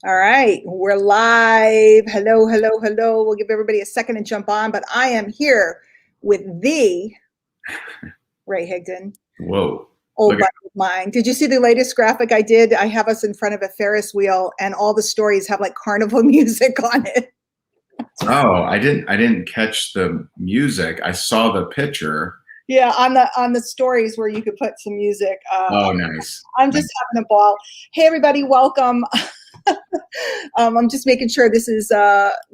All right, we're live. Hello, hello, hello. We'll give everybody a second to jump on, but I am here with the Ray Higdon, Whoa. old Look at, buddy of mine. Did you see the latest graphic I did? I have us in front of a Ferris wheel, and all the stories have like carnival music on it. oh, I didn't catch the music. I saw the picture. Yeah, on the stories where you could put some music. Oh, nice. I'm Nice. just having a ball. Hey, everybody, welcome. I'm just making sure this is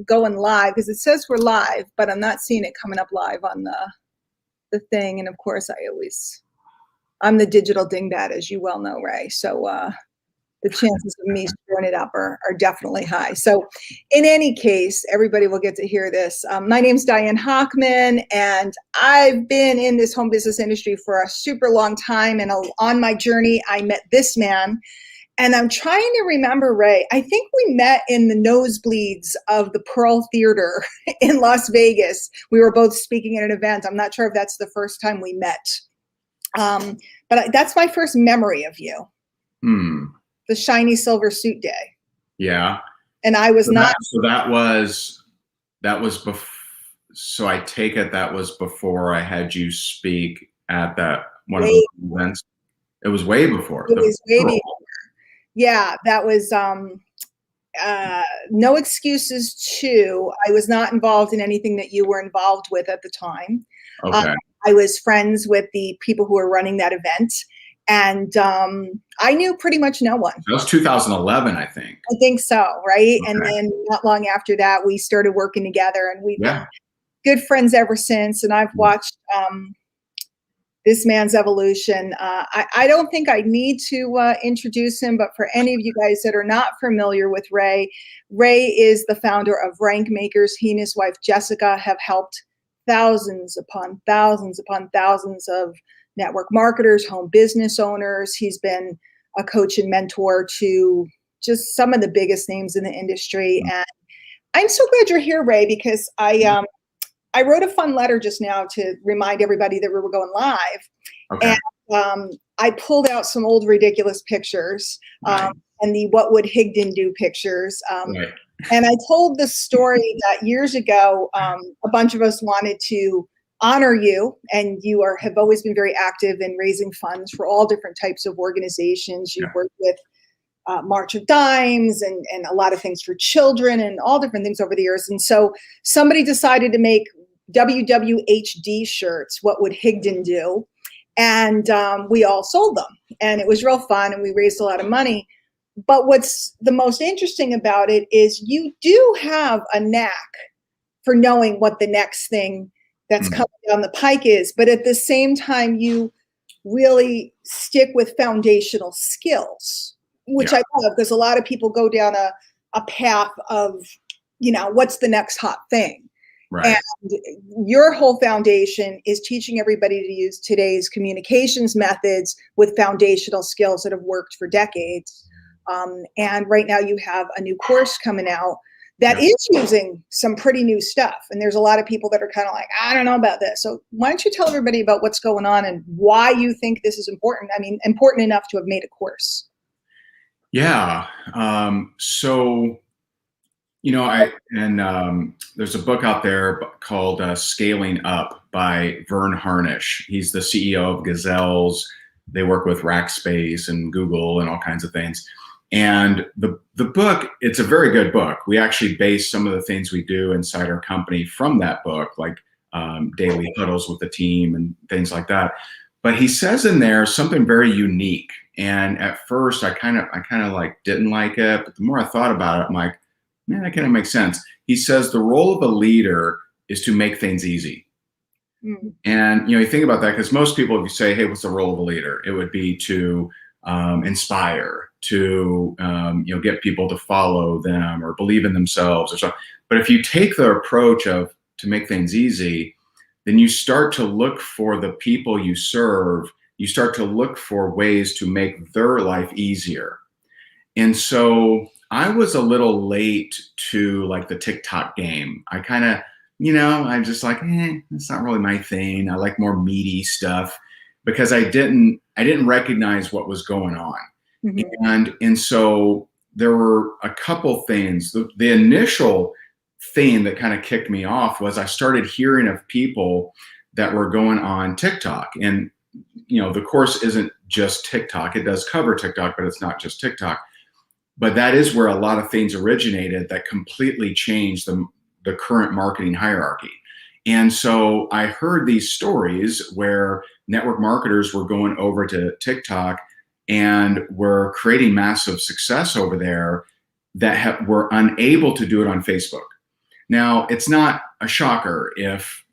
going live because it says we're live, but I'm not seeing it coming up live on the thing. And of course, I'm the digital dingbat, as you well know, Ray. So the chances of me screwing it up are definitely high. So in any case, everybody will get to hear this. My name's Diane Hochman, and I've been in this home business industry for a super long time. And on my journey, I met this man. And I'm trying to remember, Ray, I think we met in the nosebleeds of the Pearl Theater in Las Vegas. We were both speaking at an event. I'm not sure if that's the first time we met. But that's my first memory of you. The shiny silver suit day. Yeah. And I was not. That was before. So I take it that was before I had you speak at that one of the events. It was way before. It was way before. Yeah, that was no excuses too. I was not involved in anything that you were involved with at the time. Okay. I was friends with the people who were running that event, and I knew pretty much no one. That was 2011, I think. I think so, right? Okay. And then not long after that, we started working together, and we've been good friends ever since. And I've watched this man's evolution. I don't think I need to introduce him, but for any of you guys that are not familiar with Ray, Ray is the founder of Rank Makers. He and his wife, Jessica, have helped thousands upon thousands upon thousands of network marketers, home business owners. He's been a coach and mentor to just some of the biggest names in the industry. And I'm so glad you're here, Ray, because I wrote a fun letter just now to remind everybody that we were going live. Okay. And I pulled out some old ridiculous pictures and the What Would Higdon Do pictures. Right. And I told the story that years ago, a bunch of us wanted to honor you, and you have always been very active in raising funds for all different types of organizations. You've worked with March of Dimes and a lot of things for children and all different things over the years. And so somebody decided to make WWHD shirts, What Would Higdon Do? And we all sold them. And it was real fun, and we raised a lot of money. But what's the most interesting about it is you do have a knack for knowing what the next thing that's coming down the pike is. But at the same time, you really stick with foundational skills, which I love, because a lot of people go down a path of, what's the next hot thing? Right. And your whole foundation is teaching everybody to use today's communications methods with foundational skills that have worked for decades. And right now you have a new course coming out that is using some pretty new stuff. And there's a lot of people that are kind of like, I don't know about this. So why don't you tell everybody about what's going on and why you think this is important? I mean, important enough to have made a course. Yeah. So, there's a book out there called Scaling Up by Vern Harnish. He's the CEO of Gazelles. They work with Rackspace and Google and all kinds of things. And the book, it's a very good book. We actually base some of the things we do inside our company from that book, like daily huddles with the team and things like that. But he says in there something very unique. And at first I kind of like didn't like it, but the more I thought about it, I'm like, man, that kind of makes sense. He says the role of a leader is to make things easy. And you think about that, because most people, if you say, hey, what's the role of a leader? It would be to inspire, to get people to follow them or believe in themselves or something. But if you take the approach of to make things easy, then you start to look for the people you serve. You start to look for ways to make their life easier. And so I was a little late to like the TikTok game. I kind of, I'm just like, it's not really my thing. I like more meaty stuff because I didn't recognize what was going on. And so there were a couple things. The initial thing that kind of kicked me off was I started hearing of people that were going on TikTok. And, the course isn't just TikTok. It does cover TikTok, but it's not just TikTok. But that is where a lot of things originated that completely changed the current marketing hierarchy. And so I heard these stories where network marketers were going over to TikTok and were creating massive success over there that were unable to do it on Facebook. Now, it's not a shocker if,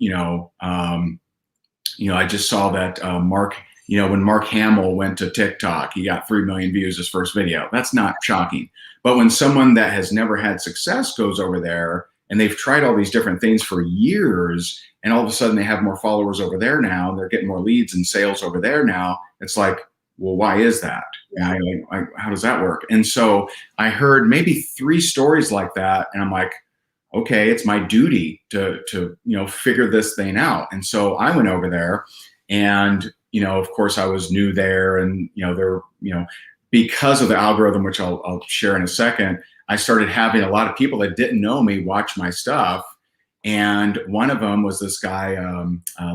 I just saw that Mark, when Mark Hamill went to TikTok, he got 3 million views his first video. That's not shocking. But when someone that has never had success goes over there and they've tried all these different things for years, and all of a sudden they have more followers over there now, and they're getting more leads and sales over there now, it's like, well, why is that? How does that work? And so I heard maybe 3 stories like that, and I'm like, okay, it's my duty to figure this thing out. And so I went over there, and of course I was new there, and because of the algorithm, which I'll share in a second, I started having a lot of people that didn't know me watch my stuff. And one of them was this guy,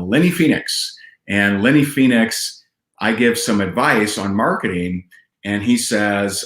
Lenny Phoenix. And Lenny Phoenix, I give some advice on marketing, and he says,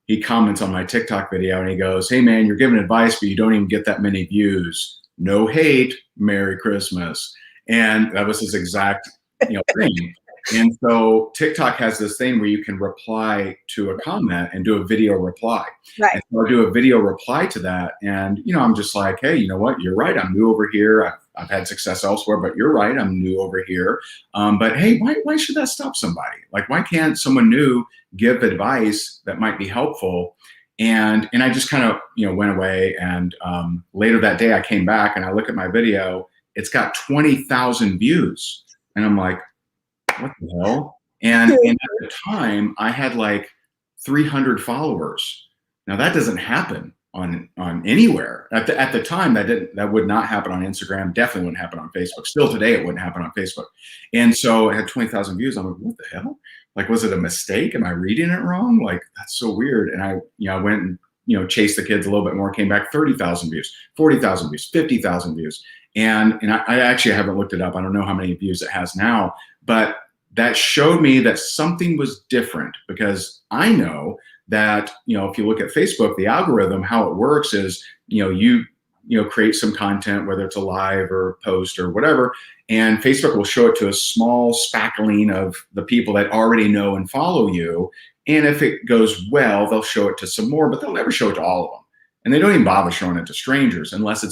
he comments on my TikTok video and he goes, "Hey man, you're giving advice, but you don't even get that many views. No hate, Merry Christmas." And that was his exact thing. And so TikTok has this thing where you can reply to a comment and do a video reply. Right. And so I do a video reply to that. And, I'm just like, hey, you know what? You're right. I'm new over here. I've had success elsewhere, but you're right. I'm new over here. But hey, why should that stop somebody? Like, why can't someone new give advice that might be helpful? And I just kind of, went away. And later that day I came back and I look at my video. It's got 20,000 views. And I'm like, what the hell? And at the time I had like 300 followers. Now that doesn't happen on anywhere. At the time that would not happen on Instagram, definitely wouldn't happen on Facebook. Still today it wouldn't happen on Facebook. And so it had 20,000 views. I'm like, what the hell? Like, was it a mistake? Am I reading it wrong? Like, that's so weird. And I went and chased the kids a little bit more, came back 30,000 views, 40,000 views, 50,000 views. And I actually haven't looked it up. I don't know how many views it has now, but that showed me that something was different, because I know that, if you look at Facebook, the algorithm, how it works is, you create some content, whether it's a live or a post or whatever, and Facebook will show it to a small spackling of the people that already know and follow you. And if it goes well, they'll show it to some more, but they'll never show it to all of them. And they don't even bother showing it to strangers unless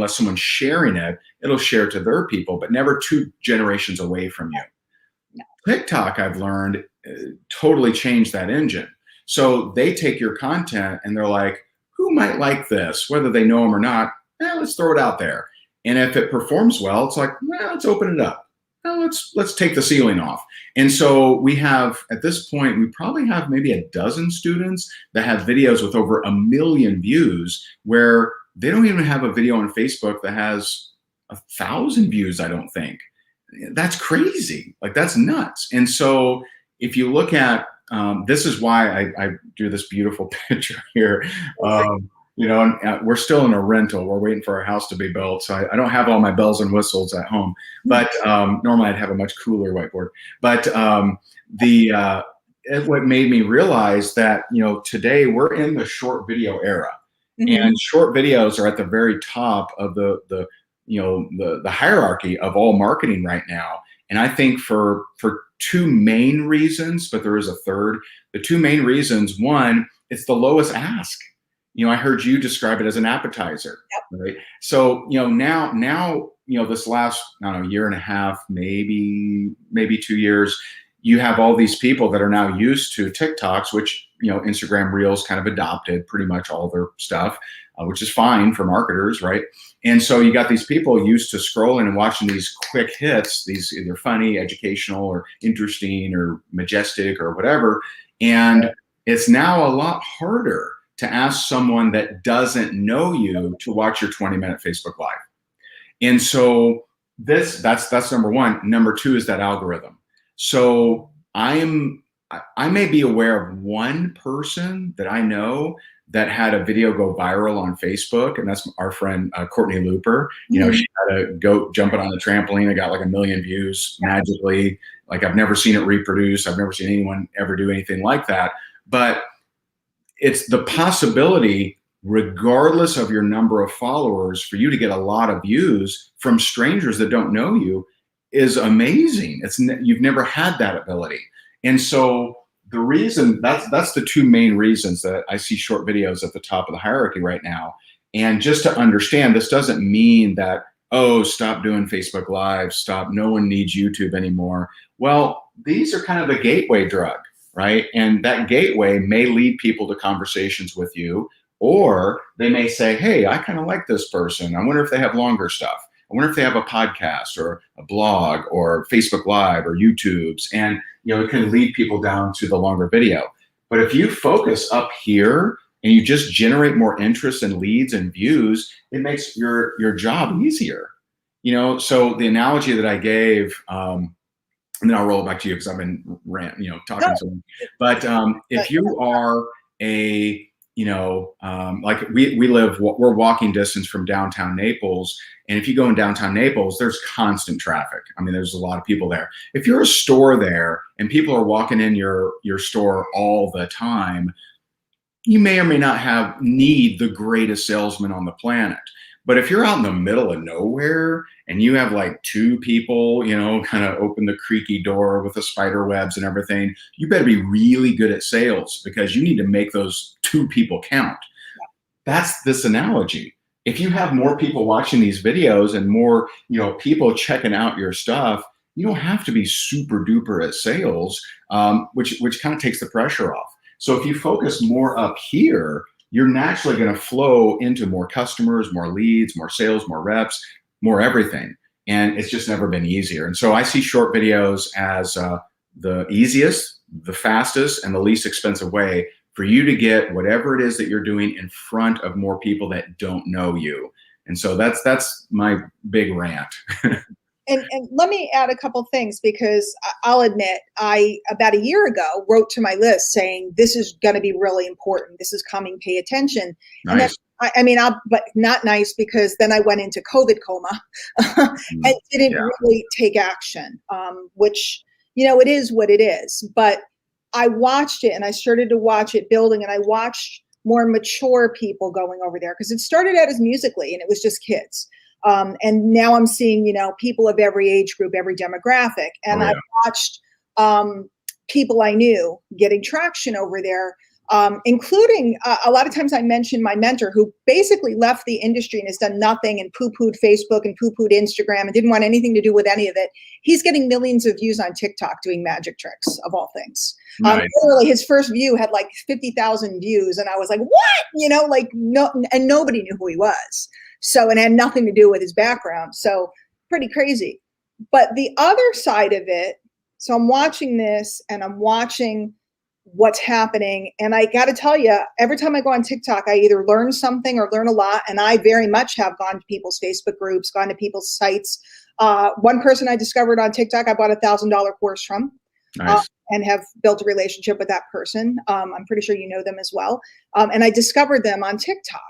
someone's sharing it. It'll share it to their people, but never 2 generations away from you. TikTok, I've learned, totally changed that engine. So they take your content and they're like, who might like this? Whether they know them or not, let's throw it out there. And if it performs well, it's like, let's open it up. Let's take the ceiling off. And so we have, at this point, we probably have maybe a dozen students that have videos with over 1 million views, where they don't even have a video on Facebook that has 1,000 views, I don't think. That's crazy. Like, that's nuts. And so if you look at, this is why I do this beautiful picture here. And we're still in a rental. We're waiting for our house to be built. So I don't have all my bells and whistles at home, but normally I'd have a much cooler whiteboard. But what made me realize that, today we're in the short video era. Mm-hmm. And short videos are at the very top of the hierarchy of all marketing right now. And I think for 2 main reasons, but there is a third. The 2 main reasons: one, it's the lowest ask. I heard you describe it as an appetizer, yep. Right? So, now, this last, I don't know, year and a half, maybe 2 years, you have all these people that are now used to TikToks, which, Instagram Reels kind of adopted pretty much all their stuff, which is fine for marketers, right? And so you got these people used to scrolling and watching these quick hits, these either funny, educational, or interesting, or majestic, or whatever. And it's now a lot harder to ask someone that doesn't know you to watch your 20-minute Facebook Live. And so that's number one. Number two is that algorithm. So I'm I may be aware of one person that I know that had a video go viral on Facebook, and that's our friend Courtney Looper. You know, Mhm. she had a goat jumping on the trampoline. It got like 1 million views Yeah. magically. Like I've never seen it reproduce. I've never seen anyone ever do anything like that. But it's the possibility, regardless of your number of followers, for you to get a lot of views from strangers that don't know you is amazing. You've never had that ability. And so the reason that's the two main reasons that I see short videos at the top of the hierarchy right now. And just to understand, this doesn't mean that, oh, stop doing Facebook Live, stop, no one needs YouTube anymore. Well, these are kind of the gateway drug, right? And that gateway may lead people to conversations with you, or they may say, hey, I kind of like this person. I wonder if they have longer stuff. I wonder if they have a podcast or a blog or Facebook Live or YouTube's. And it can lead people down to the longer video. But if you focus up here and you just generate more interest and leads and views, it makes your job easier. So the analogy that I gave, and then I'll roll it back to you because I've been talking No. to them. But if you are like we're walking distance from downtown Naples, and if you go in downtown Naples, there's constant traffic. I mean, there's a lot of people there. If you're a store there and people are walking in your store all the time, you may or may not need the greatest salesman on the planet. But if you're out in the middle of nowhere and you have like 2 people, kind of open the creaky door with the spider webs and everything, you better be really good at sales because you need to make those 2 people count. That's this analogy. If you have more people watching these videos and more, people checking out your stuff, you don't have to be super duper at sales, which kind of takes the pressure off. So if you focus more up here, you're naturally going to flow into more customers, more leads, more sales, more reps, more everything. And it's just never been easier. And so I see short videos as the easiest, the fastest, and the least expensive way for you to get whatever it is that you're doing in front of more people that don't know you. And so that's my big rant. And let me add a couple things because I'll admit I about a year ago wrote to my list saying this is going to be really important. This is coming. Pay attention. Nice. And then but not nice because then I went into COVID coma and didn't really take action, which it is what it is. But I watched it and I started to watch it building, and I watched more mature people going over there because it started out as Musical.ly and it was just kids. And now I'm seeing, people of every age group, every demographic. And I watched people I knew getting traction over there, including a lot of times I mentioned my mentor who basically left the industry and has done nothing and poo-pooed Facebook and poo-pooed Instagram and didn't want anything to do with any of it. He's getting millions of views on TikTok doing magic tricks of all things. Nice. Literally his first view had like 50,000 views. And I was like, what? No, and nobody knew who he was. So, and it had nothing to do with his background. So pretty crazy. But the other side of it, so I'm watching this and I'm watching what's happening. And I got to tell you, every time I go on TikTok, I either learn something or learn a lot. And I very much have gone to people's Facebook groups, gone to people's sites. One person I discovered on TikTok, I bought $1,000 course from. Nice. And have built a relationship with that person. I'm pretty sure you know them as well. And I discovered them on TikTok.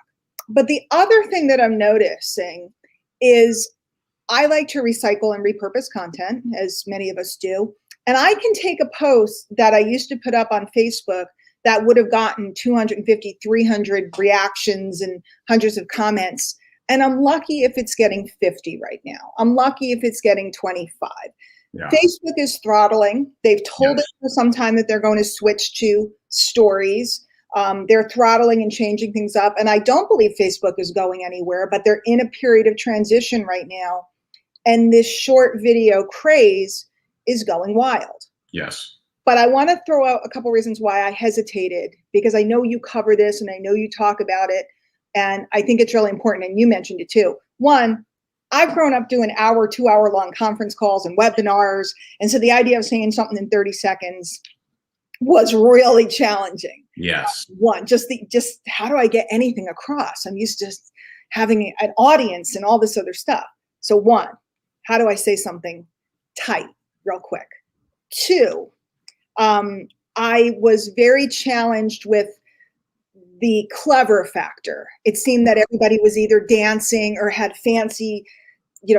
But the other thing that I'm noticing is I like to recycle and repurpose content, as many of us do. And I can take a post that I used to put up on Facebook that would have gotten 250, 300 reactions and hundreds of comments. And I'm lucky if it's getting 50 right now. I'm lucky if it's getting 25. Yeah. Facebook is throttling. They've told us for some time that they're going to switch to stories. They're throttling and changing things up. And I don't believe Facebook is going anywhere, but they're in a period of transition right now. And this short video craze is going wild. Yes. But I want to throw out a couple reasons why I hesitated, because I know you cover this and I know you talk about it. And I think it's really important. And you mentioned it too. One, I've grown up doing 2-hour long conference calls and webinars. And so the idea of saying something in 30 seconds was really challenging. Yes. One, just how do I get anything across? I'm used to having an audience and all this other stuff. So one, how do I say something tight real quick? Two, I was very challenged with the clever factor. It seemed that everybody was either dancing or had fancy,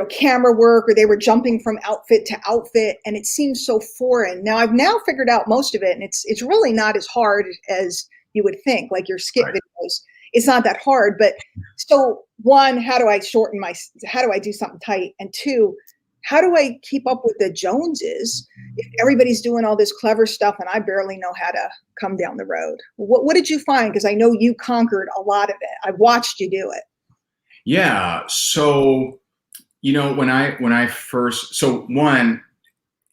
camera work, or they were jumping from outfit to outfit, and it seemed so foreign. Now I've figured out most of it, and it's really not as hard as you would think. Like your skit videos, it's not that hard. But so one, how do I do something tight? And two, how do I keep up with the Joneses if everybody's doing all this clever stuff and I barely know how to come down the road? What did you find? Because I know you conquered a lot of it. I've watched you do it. Yeah. So, when I first, so one,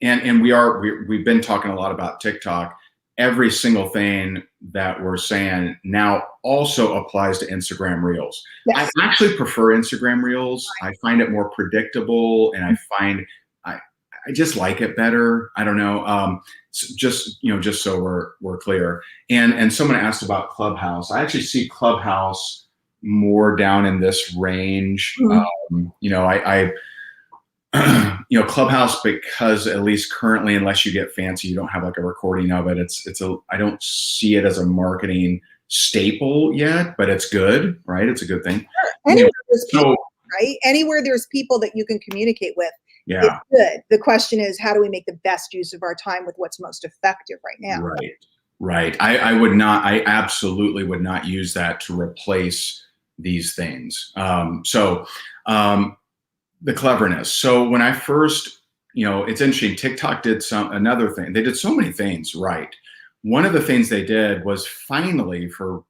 and we've been talking a lot about TikTok. Every single thing that we're saying now also applies to Instagram Reels. Yes. I actually prefer Instagram Reels. I find it more predictable, and I find I just like it better. I don't know. Just so we're clear. And someone asked about Clubhouse. I actually see Clubhouse more down in this range. Mm-hmm. Clubhouse, because at least currently, unless you get fancy, you don't have like a recording of it. I don't see it as a marketing staple yet, but it's good, right? It's a good thing. Sure. Anywhere there's people, right? Anywhere there's people that you can communicate with, it's good. The question is, how do we make the best use of our time with what's most effective right now? Right. I absolutely would not use that to replace these things. The cleverness. So when I first, it's interesting, TikTok did another thing. They did so many things right. One of the things they did was finally, for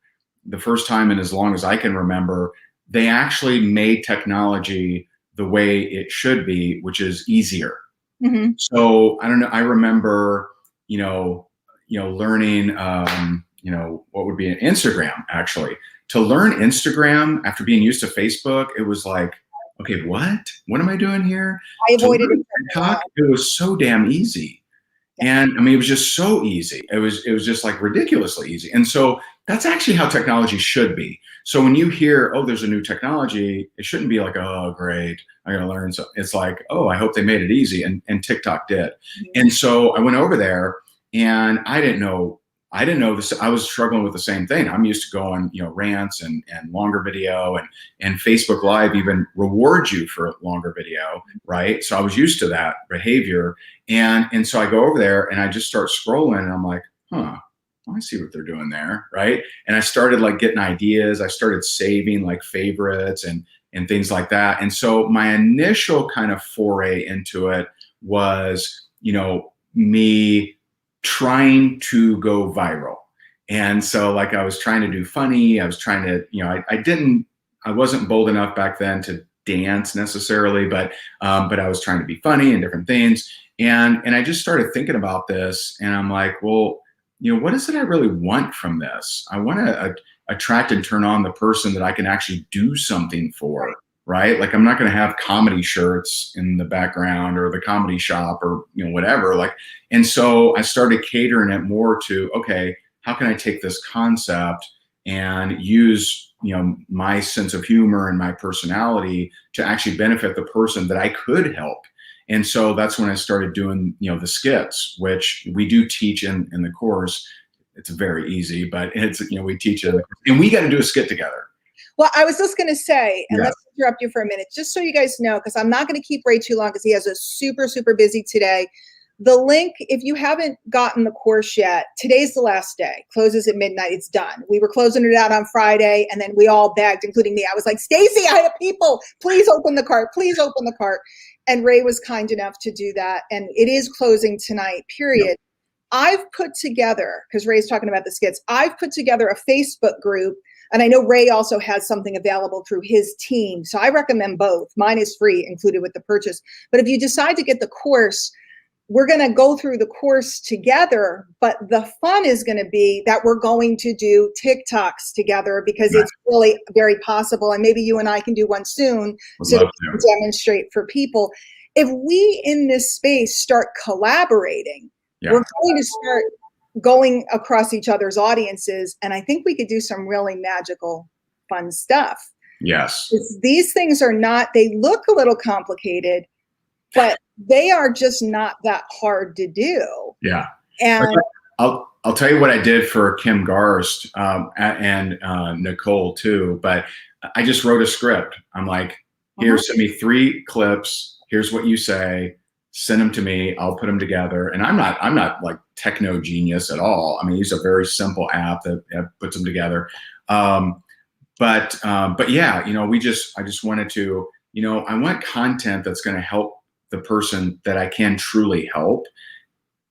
the first time in as long as I can remember, they actually made technology the way it should be, which is easier. Mm-hmm. So I don't know. I remember, learning, what would be an Instagram actually. To learn Instagram after being used to Facebook, it was like, okay, what am I doing here? I avoided TikTok. It was so damn easy. And I mean, it was just so easy. It was just like ridiculously easy. And so that's actually how technology should be. So when you hear, oh, there's a new technology, it shouldn't be like, oh, great, I got to learn. So it's like, oh, I hope they made it easy. And TikTok did. Mm-hmm. And so I went over there, and I didn't know this. I was struggling with the same thing. I'm used to going, rants and longer video, and Facebook Live even rewards you for longer video, right? So I was used to that behavior. And so I go over there and I just start scrolling, and I'm like, I see what they're doing there, right? And I started like getting ideas. I started saving like favorites and things like that. And so my initial kind of foray into it was, me trying to go viral. And so like I was trying to do funny. I was trying to, I wasn't bold enough back then to dance necessarily, but I was trying to be funny and different things. And I just started thinking about this, and I'm like, well, what is it I really want from this? I want to attract and turn on the person that I can actually do something for. Right? Like I'm not going to have comedy shirts in the background or the comedy shop or, whatever. And so I started catering it more to, okay, how can I take this concept and use, my sense of humor and my personality to actually benefit the person that I could help. And so that's when I started doing, the skits, which we do teach in the course. It's very easy, but it's, we teach it, and we got to do a skit together. Well, I was just going to say, and let's interrupt you for a minute, just so you guys know, because I'm not going to keep Ray too long because he has a super, super busy today. The link, if you haven't gotten the course yet, today's the last day. Closes at midnight. It's done. We were closing it out on Friday, and then we all begged, including me. I was like, Stacy, I have people. Please open the cart. Please open the cart. And Ray was kind enough to do that. And it is closing tonight, period. Yep. I've put together, because Ray's talking about the skits, I've put together a Facebook group. And I know Ray also has something available through his team. So I recommend both. Mine is free, included with the purchase. But if you decide to get the course, we're going to go through the course together. But the fun is going to be that we're going to do TikToks together, because it's really very possible. And maybe you and I can do one soon so that we can demonstrate for people. If we in this space start collaborating, we're going to start going across each other's audiences. And I think we could do some really magical, fun stuff. Yes. These things are not, they look a little complicated, but they are just not that hard to do. Yeah. And I'll tell you what I did for Kim Garst and Nicole too. But I just wrote a script. I'm like, here, send me 3 clips. Here's what you say. Send them to me. I'll put them together. And I'm not like techno genius at all. I mean, it's a very simple app that puts them together. But yeah, you know, I just wanted to, you know, I want content that's going to help the person that I can truly help.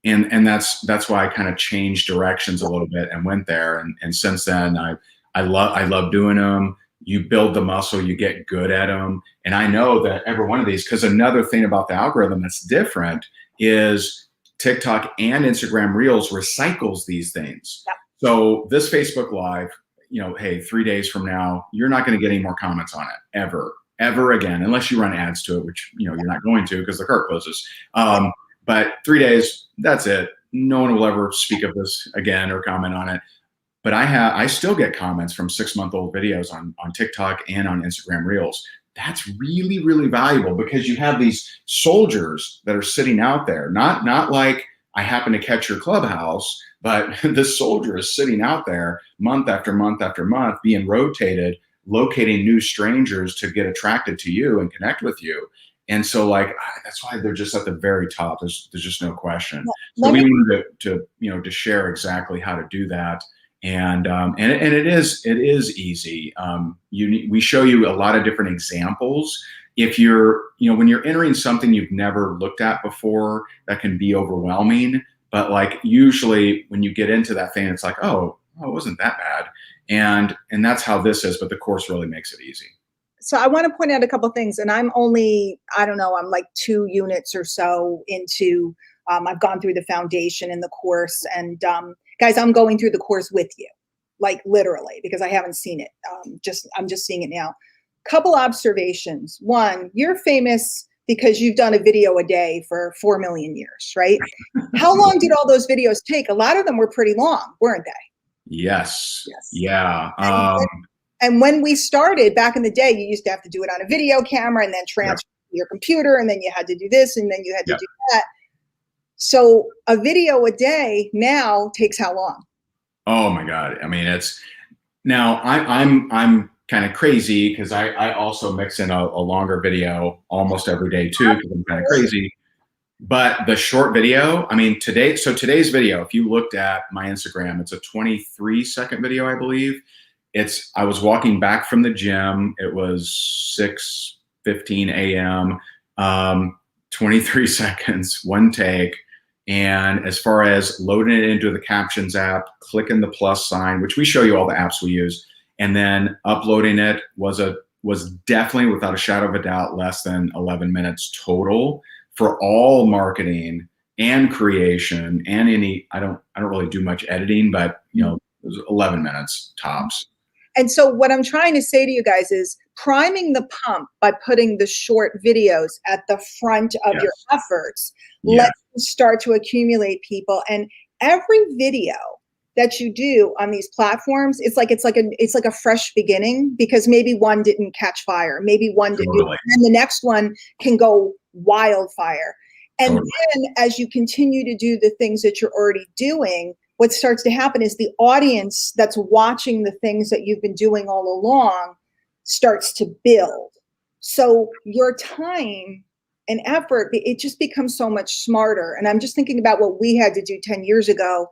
And that's why I kind of changed directions a little bit and went there. And since then, I love doing them. You build the muscle, you get good at them. And I know that every one of these, because another thing about the algorithm that's different is TikTok and Instagram Reels recycles these things. Yep. So this Facebook Live, you know, hey, 3 days from now, you're not going to get any more comments on it ever again, unless you run ads to it, which, you know, you're not going to because the cart closes. But 3 days, that's it. No one will ever speak of this again or comment on it. But I still get comments from 6-month-old videos on TikTok and on Instagram Reels. That's really, really valuable because you have these soldiers that are sitting out there, not like I happen to catch your Clubhouse, but this soldier is sitting out there month after month after month being rotated, locating new strangers to get attracted to you and connect with you. And so, like, that's why they're just at the very top. There's just no question. So we wanted to share exactly how to do that. And it is easy. We show you a lot of different examples. If when you're entering something you've never looked at before, that can be overwhelming. But like usually when you get into that thing, it's like, oh, it wasn't that bad. And that's how this is. But the course really makes it easy. So I want to point out a couple of things, and I'm only, I'm like 2 units or so into, I've gone through the foundation and the course, and guys, I'm going through the course with you, like literally, because I haven't seen it. I'm just seeing it now. Couple observations. One, you're famous because you've done a video a day for 4 million years, right? How long did all those videos take? A lot of them were pretty long, weren't they? Yes. Yeah. And when we started back in the day, you used to have to do it on a video camera and then transfer to your computer, and then you had to do this, and then you had to do that. So a video a day now takes how long? Oh my God. I mean, I'm kind of crazy because I also mix in a longer video almost every day too, because I'm kind of crazy. But the short video, I mean, today's video, if you looked at my Instagram, it's a 23-second video, I believe. I was walking back from the gym. It was 6:15 a.m., 23 seconds, one take. And as far as loading it into the captions app, clicking the plus sign, which we show you all the apps we use, and then uploading it was definitely, without a shadow of a doubt, less than 11 minutes total for all marketing and creation and I don't really do much editing, but it was 11 minutes tops. And so what I'm trying to say to you guys is priming the pump by putting the short videos at the front of your efforts. Let's start to accumulate people. And every video that you do on these platforms, it's like a fresh beginning, because maybe one didn't catch fire, maybe one didn't do it, and the next one can go wildfire. And then as you continue to do the things that you're already doing, what starts to happen is the audience that's watching the things that you've been doing all along starts to build. So your time and effort, it just becomes so much smarter. And I'm just thinking about what we had to do 10 years ago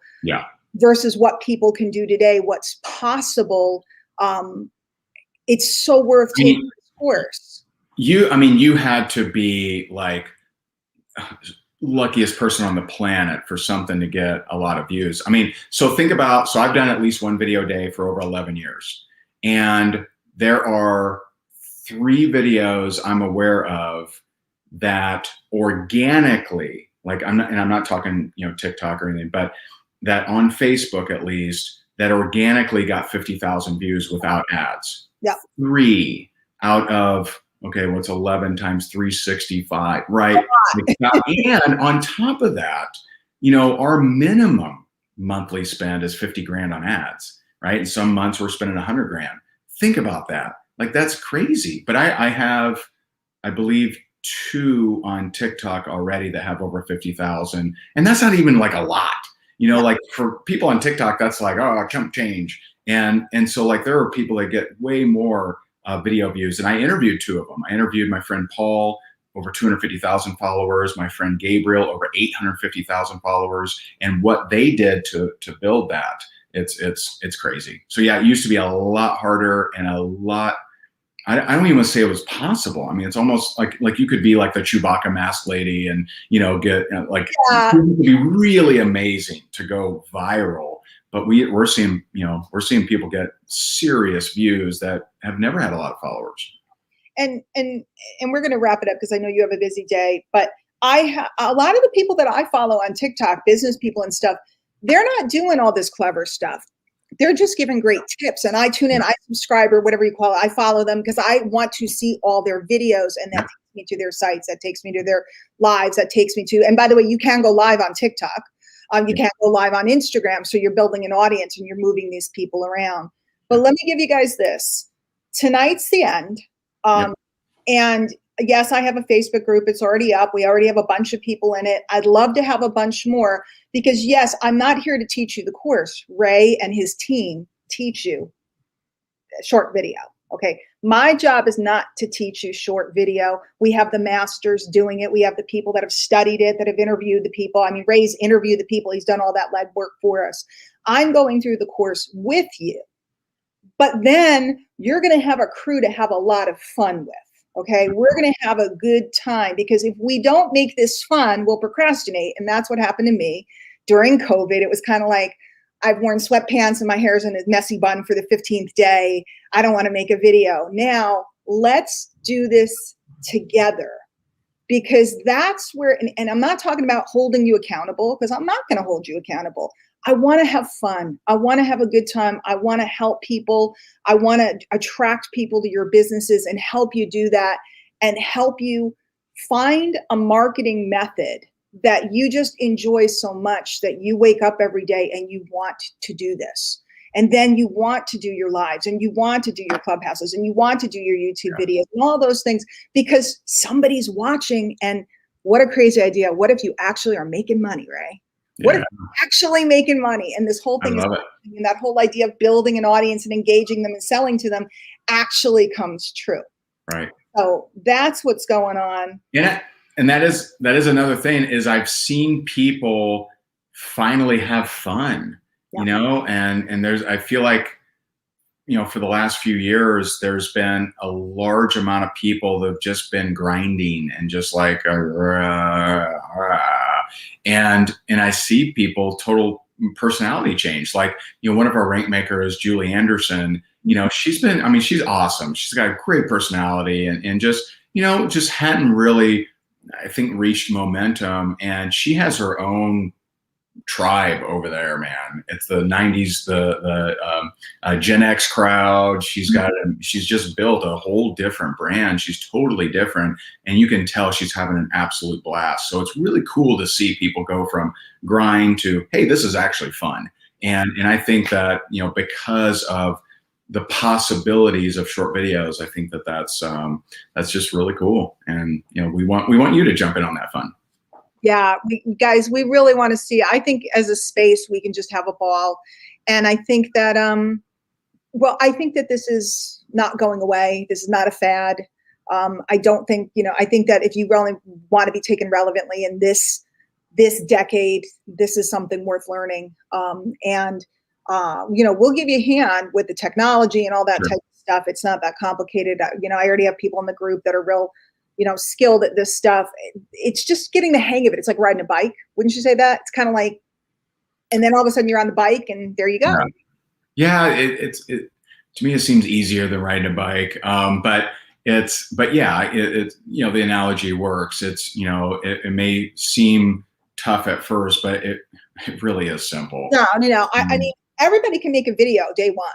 versus what people can do today, what's possible. It's so worth taking this course. You had to be like luckiest person on the planet for something to get a lot of views. I mean, so I've done at least 1 video a day for over 11 years. And there are 3 videos I'm aware of that organically, like I'm not talking, TikTok or anything, but that on Facebook at least, that organically got 50,000 views without ads. Yeah. 3 out of, okay, what's 11 times 365, right? And on top of that, our minimum monthly spend is 50 grand on ads, right? And some months we're spending 100 grand. Think about that. Like, that's crazy. But I have, I believe, 2 on TikTok already that have over 50,000. And that's not even like a lot. You know, Yeah. like for people on TikTok, that's like, oh, chump change. And so like there are people that get way more video views. And I interviewed two of them. I interviewed my friend Paul, over 250,000 followers, my friend Gabriel, over 850,000 followers, and what they did to build that. It's crazy. So yeah, it used to be a lot harder and a lot. I don't even want to say it was possible. I mean, it's almost like you could be like the Chewbacca mask lady, and get like it Yeah. would be really amazing to go viral. But we're seeing people get serious views that have never had a lot of followers. And we're going to wrap it up because I know you have a busy day, but a lot of the people that I follow on TikTok, business people and stuff, they're not doing all this clever stuff. They're just giving great tips, and I tune in, I subscribe, or whatever you call it. I follow them because I want to see all their videos, and that takes me to their sites, that takes me to their lives, that takes me to, and by the way, you can go live on TikTok. You can't go live on Instagram. So you're building an audience and you're moving these people around. But let me give you guys this. Tonight's the end. And yes, I have a Facebook group. It's already up. We already have a bunch of people in it. I'd love to have a bunch more because yes, I'm not here to teach you the course. Ray and his team teach you short video. Okay. My job is not to teach you short video. We have the masters doing it. We have the people that have studied it, that have interviewed the people. I mean, Ray's interviewed the people. He's done all that lead work for us. I'm going through the course with you, but then you're going to have a crew to have a lot of fun with. Okay, we're going to have a good time because if we don't make this fun, we'll procrastinate. And that's what happened to me during COVID. It was kind of like, I've worn sweatpants and my hair's in a messy bun for the 15th day. I don't want to make a video. Now, let's do this together because that's where, and I'm not talking about holding you accountable because I'm not going to hold you accountable. I want to have fun. I want to have a good time. I want to help people. I want to attract people to your businesses and help you do that and help you find a marketing method that you just enjoy so much that you wake up every day and you want to do this. And then you want to do your lives and you want to do your clubhouses and you want to do your YouTube videos and all those things because somebody's watching. And what a crazy idea. What if you actually are making money, Ray? What if you're actually making money? And this whole thing and that whole idea of building an audience and engaging them and selling to them actually comes true. Right. So that's what's going on. Yeah. And that is another thing is I've seen people finally have fun, and I feel like, for the last few years, there's been a large amount of people that have just been grinding and just like, and I see people total personality change. Like, one of our rank makers, Julie Anderson, she's awesome. She's got a great personality and just, just hadn't really, I think, reached momentum. And she has her own tribe over there, man. It's the 90s, the Gen X crowd. She's just built a whole different brand. She's totally different. And you can tell she's having an absolute blast. So it's really cool to see people go from grind to, hey, this is actually fun. And I think that, because of the possibilities of short videos, I think that's just really cool. And, we want you to jump in on that fun. Yeah, guys, we really want to see. I think as a space, we can just have a ball. And I think that, I think that this is not going away. This is not a fad. I don't think, I think that if you really want to be taken relevantly in this decade, this is something worth learning. We'll give you a hand with the technology and all that type of stuff. It's not that complicated. I already have people in the group that are real skilled at this stuff. It's just getting the hang of it. It's like riding a bike. Wouldn't you say that? It's kind of like, and then all of a sudden you're on the bike and there you go. Yeah. It to me, it seems easier than riding a bike. But the analogy works. It's, it may seem tough at first, but it really is simple. No. I mean, everybody can make a video day one.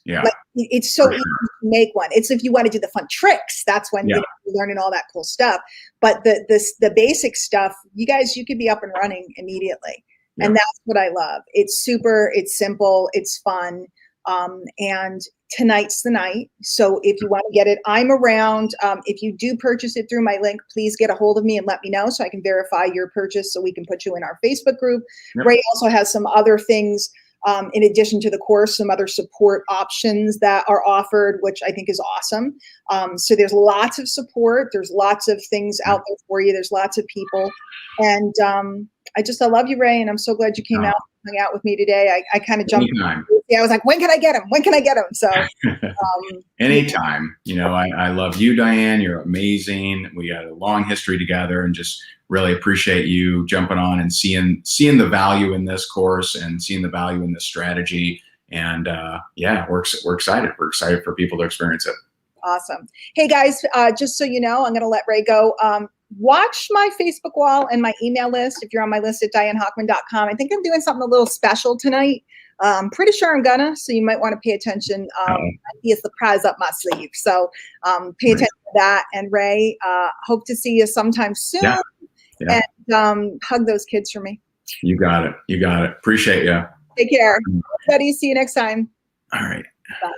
Yeah. Like, it's so easy to make one. It's if you want to do the fun tricks, that's when you're learning all that cool stuff. But the basic stuff, you could be up and running immediately. Yeah. And that's what I love. It's super, it's simple, it's fun. And tonight's the night. So if you want to get it, I'm around. If you do purchase it through my link, please get a hold of me and let me know so I can verify your purchase so we can put you in our Facebook group. Yep. Ray also has some other things in addition to the course, some other support options that are offered, which I think is awesome. So there's lots of support. There's lots of things out there for you. There's lots of people. And I love you, Ray, and I'm so glad you came out and hung out with me today. I kind of jumped. Anytime. I was like, when can I get him? When can I get him? So anytime. You know, I love you, Diane. You're amazing. We got a long history together, and just really appreciate you jumping on and seeing the value in this course and seeing the value in this strategy. And yeah, we're excited. We're excited for people to experience it. Awesome. Hey guys, just so you know, I'm going to let Ray go. Watch my Facebook wall and my email list. If you're on my list at dianehochman.com, I think I'm doing something a little special tonight. I'm pretty sure I'm gonna, so you might want to pay attention. He has the prize up my sleeve. So pay attention to that. And Ray, hope to see you sometime soon. Yeah. Yeah. And hug those kids for me. You got it. You got it. Appreciate you. Take care. Everybody, see you next time. All right. Bye.